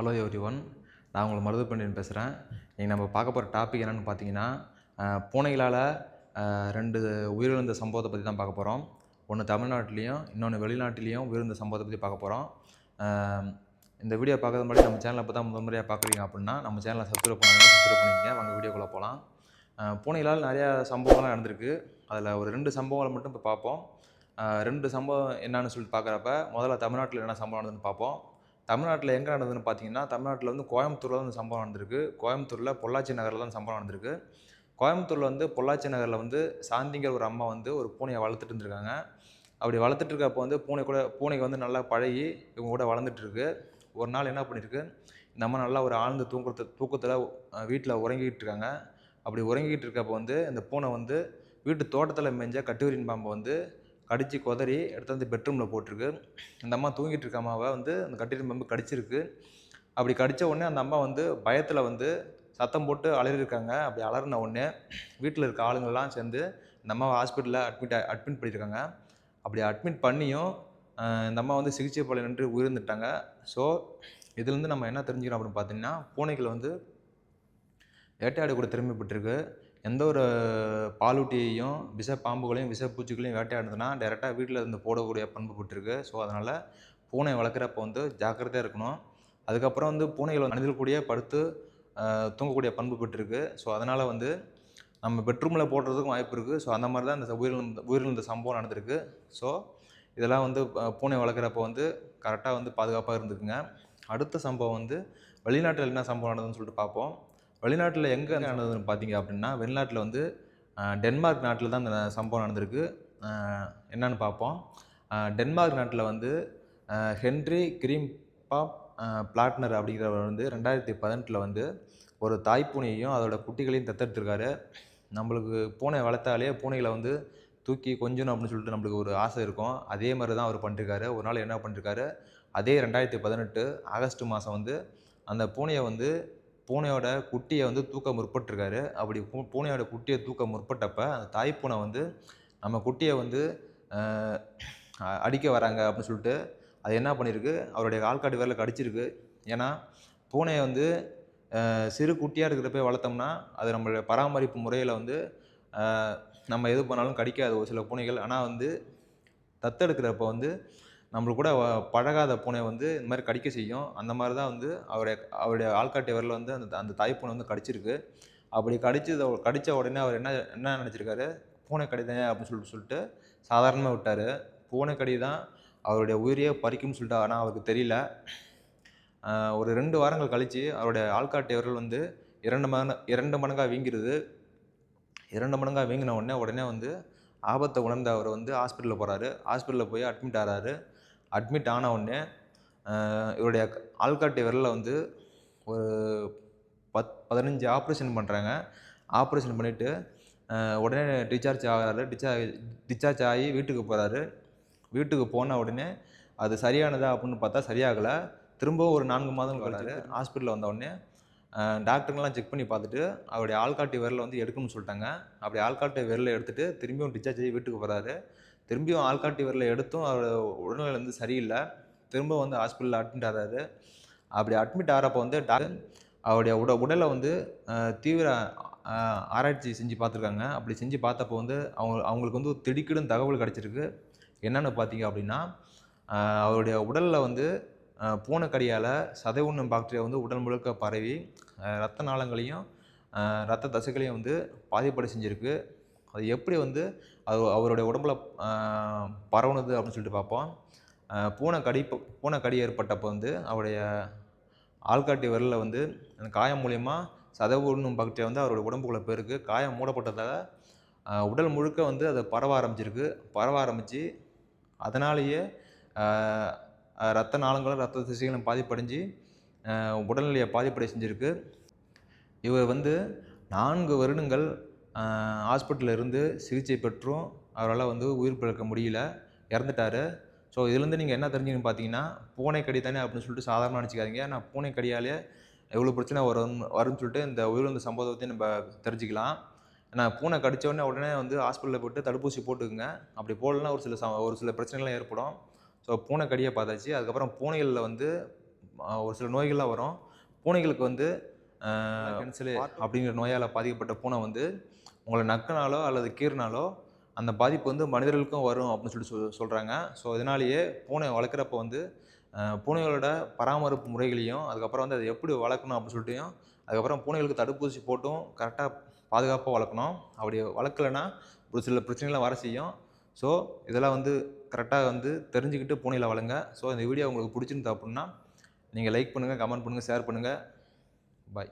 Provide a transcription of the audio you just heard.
Hello everyone, நான் உங்களை மருதுபாண்டியன் பேசுகிறேன். இன்றைக்கி நம்ம பார்க்க போகிற டாபிக் என்னென்னு பார்த்தீங்கன்னா, பூனைகளால் 2 உயிரிழந்த சம்பவத்தை பற்றி தான் பார்க்க போகிறோம். ஒன்று தமிழ்நாட்டிலையும் இன்னொன்று வெளிநாட்டிலையும் உயிரிழந்த சம்பவத்தை பற்றி பார்க்க போகிறோம். இந்த வீடியோ பார்க்கறது முன்னாடி நம்ம சேனலை இப்போ தான் முதல் முறையாக பார்க்குறீங்க அப்படின்னா நம்ம சேனலை சப்ஸ்கிரைப் பண்ணிக்கங்க. வாங்க வீடியோக்குள்ளே போகலாம். பூனைகளால் நிறையா சம்பவங்கள்லாம் நடந்திருக்கு. அதில் ஒரு 2 சம்பவங்களை மட்டும் இப்போ பார்ப்போம். 2 சம்பவம் என்னன்னு சொல்லிட்டு பார்க்குறப்ப முதல்ல தமிழ்நாட்டில் என்ன சம்பவம் நடந்ததுன்னு பார்ப்போம். தமிழ்நாட்டில் எங்கே நடந்ததுன்னு பார்த்தீங்கன்னா, தமிழ்நாட்டில் வந்து கோயம்புத்தூரில் தான் இந்த சம்பவம் நடந்திருக்கு. கோயம்புத்தூரில் பொள்ளாச்சி நகரில் தான் சம்பவம் நடந்திருக்கு. கோயம்புத்தூரில் வந்து பொள்ளாச்சி நகரில் வந்து சாந்திங்கிற ஒரு அம்மா வந்து ஒரு பூனையை வளர்த்துட்டு இருந்திருக்காங்க. அப்படி வளர்த்துட்டு இருக்கப்போ வந்து பூனைக்கு வந்து நல்லா பழகி இவங்க கூட வளர்ந்துட்டுருக்கு. ஒரு நாள் என்ன பண்ணியிருக்கு, இந்த அம்மா நல்லா ஒரு ஆழ்ந்த தூக்கத்தில் வீட்டில் உறங்கிட்டு இருக்காங்க. அப்படி உறங்கிட்டு இருக்கப்போ வந்து இந்த பூனை வந்து வீட்டு தோட்டத்தில் மேய்ஞ்ச கட்டுவிரின் பாம்பை வந்து கடித்து கொதறி எடுத்து வந்து பெட்ரூமில் போட்டிருக்கு. அந்த அம்மா தூங்கிட்டு இருக்க அம்மாவை வந்து அந்த கட்டிலின் பாம்பு கடிச்சிருக்கு. அப்படி கடித்த உடனே அந்த அம்மா வந்து பயத்தில் வந்து சத்தம் போட்டு அலறியிருக்காங்க. அப்படி அலறின உடனே வீட்டில் இருக்க ஆளுங்கள்லாம் சேர்ந்து இந்த அம்மாவை ஹாஸ்பிட்டலில் அட்மிட் பண்ணியிருக்காங்க. அப்படி அட்மிட் பண்ணியும் இந்த அம்மா வந்து சிகிச்சை பலனின்றி உயிர்ந்துட்டாங்க. ஸோ இதுலேருந்து நம்ம என்ன தெரிஞ்சுக்கிறோம் அப்படின்னு பார்த்தீங்கன்னா, பூனைகள் வந்து வேட்டையாடக்கூட திறமை பெற்றிருக்கு. எந்த ஒரு பாலூட்டியையும் விஷ பாம்புகளையும் விஷ பூச்சிகளையும் வேட்டையாடுதுன்னா டைரெக்டாக வீட்டில் இருந்து போடக்கூடிய பண்பு பெற்றிருக்கு. ஸோ அதனால் பூனை வளர்க்குறப்போ வந்து ஜாக்கிரதையாக இருக்கணும். அதுக்கப்புறம் வந்து பூனைகள் மனிதர்கள் கூடயே படுத்து தூங்கக்கூடிய பண்பு பெற்றிருக்கு. ஸோ அதனால் வந்து நம்ம பெட்ரூமில் போடுறதுக்கும் வாய்ப்பு இருக்குது. ஸோ அந்த மாதிரி தான் இந்த உயிரிழந்த சம்பவம் நடந்திருக்கு. ஸோ இதெல்லாம் வந்து பூனை வளர்க்குறப்போ வந்து கரெக்டாக வந்து பாதுகாப்பாக இருந்துக்குங்க. அடுத்த சம்பவம் வந்து வெளிநாட்டில் என்ன சம்பவம் நடந்ததுன்னு சொல்லிட்டு பார்ப்போம். வெளிநாட்டில் எங்கே நடந்ததுன்னு பார்த்தீங்க அப்படின்னா, வெளிநாட்டில் வந்து டென்மார்க் நாட்டில் தான் இந்த சம்பவம் நடந்திருக்கு. என்னன்னு பார்ப்போம். டென்மார்க் நாட்டில் வந்து ஹென்றி கிரீம்பாப் பிளாட்னர் அப்படிங்கிறவர் வந்து 2018 வந்து ஒரு தாய்ப்பூனையையும் அதோட குட்டிகளையும் தத்தெடுத்திருக்காரு. நம்மளுக்கு பூனை வளர்த்தாலே பூனைகளை வந்து தூக்கி கொஞ்சணும் அப்படின்னு சொல்லிட்டு நம்மளுக்கு ஒரு ஆசை இருக்கும். அதே மாதிரி தான் அவர் பண்ணிருக்காரு. ஒரு நாள் என்ன பண்ணிருக்காரு, அதே 2018 ஆகஸ்ட் மாதம் வந்து அந்த பூனையோட குட்டியை வந்து தூக்க முற்பட்டிருக்காரு. அப்படி பூனையோட குட்டியை தூக்க முற்பட்டப்ப அந்த தாய்ப்பூனை வந்து நம்ம குட்டியை வந்து அடிக்க வராங்க அப்படின்னு சொல்லிட்டு அது என்ன பண்ணியிருக்கு, அவருடைய ஆள்காட்டி விரலில் கடிச்சிருக்கு. ஏன்னா பூனையை வந்து சிறு குட்டியாக இருக்கிறப்ப வளர்த்தோம்னா அது நம்மளுடைய பராமரிப்பு முறையில் வந்து நம்ம எது பண்ணாலும் கடிக்காது ஒரு சில பூனைகள். ஆனால் வந்து தத்தெடுக்கிறப்ப வந்து நம்மளுக்கு கூட பழகாத பூனை வந்து இந்த மாதிரி கடிக்க செய்யும். அந்த மாதிரி தான் வந்து அவருடைய ஆள்காட்டி விரலில் வந்து அந்த தாய்ப்பூனை வந்து கடிச்சிருக்கு. அப்படி கடித்த உடனே அவர் என்ன நினச்சிருக்காரு, பூனை கடிதானே அப்படின்னு சொல்லிட்டு சாதாரணமாக விட்டார். பூனை கடி தான் அவருடைய உயிரையே பறிக்கும்னு சொல்லிட்டு. ஆனால் அவருக்கு தெரியல. ஒரு 2 வாரங்கள் கழித்து அவருடைய ஆள்காட்டி விரல் வந்து 2 மடங்காக வீங்கிருது. 2 மடங்காக வீங்கின உடனே வந்து ஆபத்தை உணர்ந்த அவர் வந்து ஹாஸ்பிட்டலில் போகிறாரு. ஹாஸ்பிட்டலில் போய் அட்மிட் ஆகிறாரு. அட்மிட் ஆன உடனே இவருடைய ஆள்காட்டி விரலில் வந்து ஒரு 15 ஆப்ரேஷன் பண்ணுறாங்க. ஆப்ரேஷன் பண்ணிவிட்டு உடனே டிஸ்சார்ஜ் ஆகிறாரு. டிஸ்சார்ஜ் ஆகி வீட்டுக்கு போகிறாரு. வீட்டுக்கு போன உடனே அது சரியானதா அப்படின்னு பார்த்தா சரியாகலை. திரும்பவும் ஒரு 4 மாதங்கள் வராரு. ஹாஸ்பிட்டலில் வந்த உடனே டாக்டருங்கெல்லாம் செக் பண்ணி பார்த்துட்டு அவருடைய ஆள்காட்டி விரலை வந்து எடுக்கணும்னு சொல்லிட்டாங்க. அப்படி ஆள்காட்டி விரலை எடுத்துகிட்டு திரும்பியும் டிஸ்சார்ஜ் ஆகி வீட்டுக்கு போகிறாரு. திரும்பியும் ஆள்காட்டி விரலை எடுத்தும் அவர் உடல்நிலை வந்து சரியில்லை. திரும்ப வந்து ஹாஸ்பிட்டலில் அட்மிட் ஆகிறாரு. அப்படி அட்மிட் ஆகிறப்போ வந்து டாக்டர் அவருடைய உடலை வந்து தீவிர ஆராய்ச்சி செஞ்சு பார்த்துருக்காங்க. அப்படி செஞ்சு பார்த்தப்போ வந்து அவங்களுக்கு வந்து திடுக்கிடும் தகவல் கிடச்சிருக்கு. என்னென்னு பார்த்தீங்க அப்படின்னா, அவருடைய உடலில் வந்து பூனைக்கடியால் சதை உண்ணும் பாக்டீரியா வந்து உடல் முழுக்க பரவி இரத்த நாளங்களையும் இரத்த தசைகளையும் வந்து பாதிப்படை செஞ்சுருக்கு. அது எப்படி வந்து அவருடைய உடம்புல பரவுனது அப்படின்னு சொல்லிட்டு பார்ப்போம். பூனைக்கடி ஏற்பட்டப்போ வந்து அவருடைய ஆள்காட்டி விரலில் வந்து அந்த காயம் மூலயமா சதை உண்ணும் பாக்டீரியா வந்து அவருடைய உடம்புக்குள்ளே போயிருக்கு. காயம் மூடப்பட்டதால் உடல் முழுக்க வந்து அதை பரவ ஆரம்பித்து அதனாலேயே இரத்த நாளங்களும் இரத்த திசைகளும் பாதிப்படைஞ்சு உடல்நிலையை பாதிப்படை செஞ்சுருக்கு. இவர் வந்து 4 வருடங்கள் ஹாஸ்பிட்டலில் இருந்து சிகிச்சை பெற்றும் அவரால் வந்து உயிர் பிழைக்க முடியல, இறந்துட்டார். ஸோ இதுலேருந்து நீங்கள் என்ன தெரிஞ்சுக்கணும்னு பார்த்தீங்கன்னா, பூனைக்கடி தானே அப்படின்னு சொல்லிட்டு சாதாரணமாக நினச்சிக்காதீங்க. ஆனால் பூனைக்கடியாலே எவ்வளோ பிரச்சனை வரும்னு சொல்லிட்டு இந்த உயிரிழந்த சம்பவத்தையும் நம்ம தெரிஞ்சுக்கலாம். ஏன்னா பூனை கடித்தோடனே உடனே வந்து ஹாஸ்பிட்டலில் போய்ட்டு தடுப்பூசி போட்டுக்குங்க. அப்படி போடலன்னா ஒரு சில பிரச்சனைகள்லாம் ஏற்படும். ஸோ பூனைக்கடியை பார்த்தாச்சு. அதுக்கப்புறம் பூனைகளில் வந்து ஒரு சில நோய்கள்லாம் வரும். பூனைகளுக்கு வந்து கென்சலு அப்படிங்கிற நோயால் பாதிக்கப்பட்ட பூனை வந்து உங்களை நக்குனாலோ அல்லது கீறினாலோ அந்த பாதிப்பு வந்து மனிதர்களுக்கும் வரும் அப்படின்னு சொல்கிறாங்க. ஸோ இதனாலேயே பூனை வளர்க்குறப்ப வந்து பூனைகளோட பராமரிப்பு முறைகளையும், அதுக்கப்புறம் வந்து அதை எப்படி வளர்க்கணும் அப்படின்னு சொல்லிட்டையும், அதுக்கப்புறம் பூனைகளுக்கு தடுப்பூசி போட்டும் கரெக்டாக பாதுகாப்பாக வளர்க்கணும். அப்படி வளர்க்கலைன்னா ஒரு சில பிரச்சனைகள்லாம் வர செய்யும். ஸோ இதெல்லாம் வந்து கரெக்டாக வந்து தெரிஞ்சுக்கிட்டு பூனைகளை வளங்க. ஸோ இந்த வீடியோ உங்களுக்கு பிடிச்சிருந்தா அப்படின்னா நீங்கள் லைக் பண்ணுங்கள், கமெண்ட் பண்ணுங்கள், ஷேர் பண்ணுங்கள். பாய்.